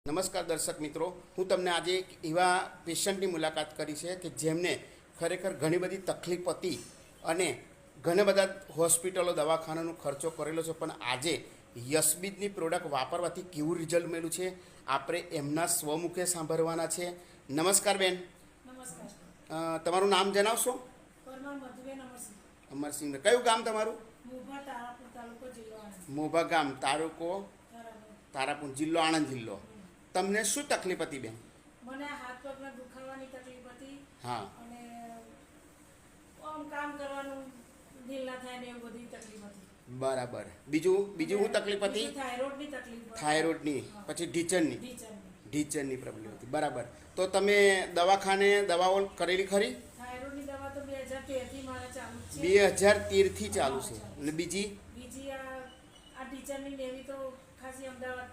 નમસ્કાર દર્શક મિત્રો, હું તમને આજે એક એવા પેશન્ટની મુલાકાત કરી છે કે જેમને ખરેખર ઘણી બધી તકલીફ હતી અને ઘણા બધા હોસ્પિટલો દવાખાનાનો ખર્ચો કરેલો છે, પણ આજે યશબીજની પ્રોડક્ટ વાપરવાથી કેવું રિઝલ્ટ મળ્યું છે આપણે એમના સ્વમુખે સાંભળવાના છે. નમસ્કાર બેન. નમસ્કાર. તમારું નામ જણાવશો? પરમાર મધુબેન અમરસિંહ. અમરસિંહ. કયું ગામ તમારું? મોભા તારાપુર તાલુકો જિલ્લો આણંદ. મોભા ગામ, તાલુકો તારાપુર, જિલ્લો આણંદ જિલ્લો. હમ. તમને શું તકલીફ હતી બેન? મને હાથ પગના દુખાવાની તકલીફ હતી. હા. અને આમ કામ કરવાનું દિલ ના થાય ને એવું બધી તકલીફ હતી. બરાબર. બીજું શું તકલીફ હતી? થાઇરોઇડની તકલીફ હતી. થાઇરોઇડની, પછી ઢીચણની ઢીચણની. ઢીચણની પ્રોબ્લેમ હતી. બરાબર. તો તમે દવાખાને દવાઓ કરેલી ખરી? થાઇરોઇડની દવા તો 2013 થી મારે ચાલુ છે. 2013 થી ચાલુ છે. અને બીજી બીજી આ ઢીચણની લેવી તો ખાસી અમદાવાદ